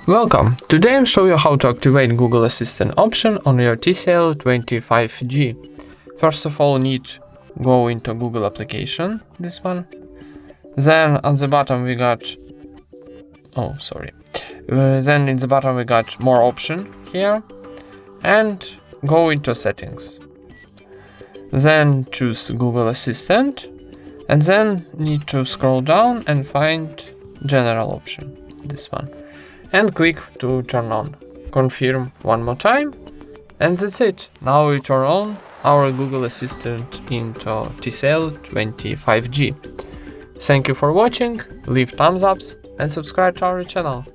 Welcome! Today I'll show you how to activate Google Assistant option on your TCL 25G. First of all, need to go into Google application, this one. Then at the bottom we got, then in the bottom we got more option here, and go into settings. Then choose Google Assistant, and then need to scroll down and find general option, this one. And click to turn on. Confirm one more time, and that's it. Now we turn on our Google Assistant into TCL 25G. Thank you for watching, leave thumbs ups and subscribe to our channel.